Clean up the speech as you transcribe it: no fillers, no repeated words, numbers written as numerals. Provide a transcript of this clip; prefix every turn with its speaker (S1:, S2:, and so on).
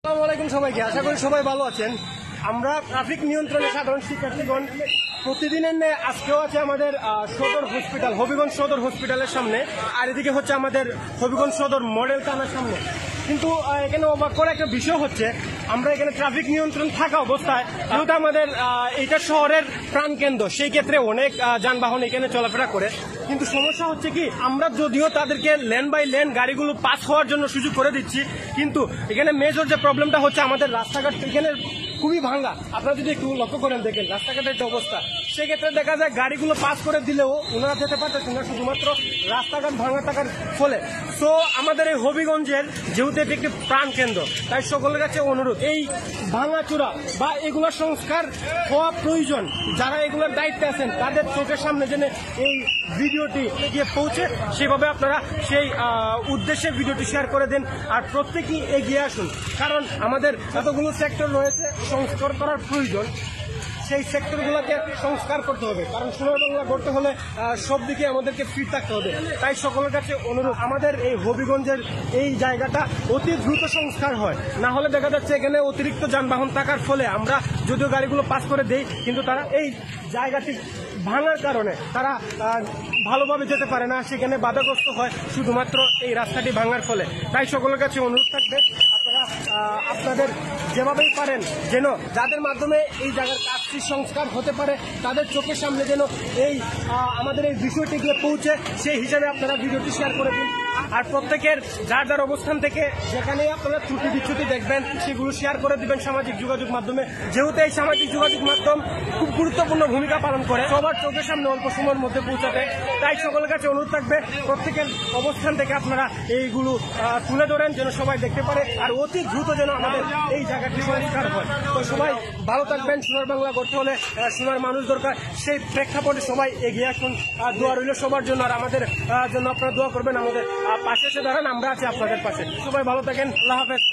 S1: আসসালামু আলাইকুম সবাইকে, আশা করি সবাই ভালো আছেন। আমরা ট্রাফিক নিয়ন্ত্রণে সাধারণ শিক্ষার্থীগণ প্রতিদিনের ন্যায় আজকেও আছে আমাদের সদর হসপিটাল, হবিগঞ্জ সদর হসপিটালের সামনে, আর এদিকে হচ্ছে আমাদের হবিগঞ্জ সদর মডেল থানার সামনে। কিন্তু এখানে অবাক করা একটা বিষয় হচ্ছে, আমরা এখানে ট্রাফিক নিয়ন্ত্রণ থাকা অবস্থায় যেহেতু আমাদের এটা শহরের প্রাণকেন্দ্র, সেই ক্ষেত্রে অনেক যানবাহন এখানে চলাফেরা করে। কিন্তু সমস্যা হচ্ছে কি, আমরা যদিও তাদেরকে লেন বাই লেন গাড়িগুলো পাস হওয়ার জন্য সুযোগ করে দিচ্ছি, কিন্তু এখানে মেজর যে প্রবলেমটা হচ্ছে আমাদের রাস্তাঘাট এখানে খুবই ভাঙা। আপনারা যদি একটু লক্ষ্য করেন দেখেন রাস্তাঘাটের যে অবস্থা, সেক্ষেত্রে দেখা যায় গাড়িগুলো পাস করে দিলেও ওনারা যেতে পারতেছেন না, শুধুমাত্র রাস্তাঘাট ভাঙা থাকার ফলে। তো আমাদের এই হবিগঞ্জের যেহেতু এটি একটি প্রাণ কেন্দ্র, তাই সকলের কাছে অনুরোধ, এই ভাঙাচোরা বা এগুলোর সংস্কার হওয়া প্রয়োজন। যারা এগুলোর দায়িত্বে আছেন তাদের চোখের সামনে যেন এই ভিডিওটি গিয়ে পৌঁছে, সেভাবে আপনারা সেই উদ্দেশ্যে ভিডিওটি শেয়ার করে দেন। আর প্রত্যেকেই এগিয়ে আসুন, কারণ আমাদের এতগুলো সেক্টর রয়েছে, সংস্কার করার প্রয়োজন। সেই সেক্টরগুলোকে সংস্কার করতে হবে, কারণ সোনার বাংলা করতে হলে সব দিকে আমাদেরকে ফিট থাকতে হবে। তাই সকলের কাছে অনুরোধ, আমাদের এই হবিগঞ্জের এই জায়গাটা অতি দ্রুত সংস্কার হয়, না হলে দেখা যাচ্ছে এখানে অতিরিক্ত যানবাহন থাকার ফলে আমরা যদিও গাড়িগুলো পাস করে দেই, কিন্তু তারা এই জায়গাটি ভাঙার কারণে তারা ভালোভাবে যেতে পারে না, সেখানে বাধাগ্রস্ত হয় শুধুমাত্র এই রাস্তাটি ভাঙার ফলে। তাই সকলের কাছে অনুরোধ থাকবে, আপনারা আপনাদের যেভাবেই পারেন যেন যাদের মাধ্যমে এই জায়গার কাজটি সংস্কার হতে পারে, তাদের চোখের সামনে যেন এই আমাদের এই বিষয়টি গিয়ে পৌঁছে, সেই হিসাবে আপনারা ভিডিওটি শেয়ার করে দিন। আর প্রত্যেকের যার যার অবস্থান থেকে যেখানেই আপনারা ত্রুটি বিচ্যুতি দেখবেন, সেগুলো শেয়ার করে দিবেন সামাজিক যোগাযোগ মাধ্যমে। যেহেতু এই সামাজিক যোগাযোগ মাধ্যম খুব গুরুত্বপূর্ণ ভূমিকা পালন করে সবার চোখের সামনে অল্প সময়ের মধ্যে পৌঁছাতে, তাই সকলের কাছে অনুরোধ থাকবে প্রত্যেকের অবস্থান থেকে আপনারা এইগুলো তুলে ধরেন, যেন সবাই দেখতে পারে, আর অতি দ্রুত যেন আমাদের এই জায়গাটি সংস্কার হয়। তো সবাই ভালো থাকবেন। সোনার বাংলা করতে হলে সোনার মানুষ দরকার, সেই প্রেক্ষাপটে সবাই এগিয়ে আসুন। দোয়া রইল সবার জন্য, আর আমাদের জন্য আপনারা দোয়া করবেন, আমাদের পাশে এসে দাঁড়ান, আমরা আছি আপনাদের পাশে। সবাই ভালো থাকেন, আল্লাহ হাফেজ।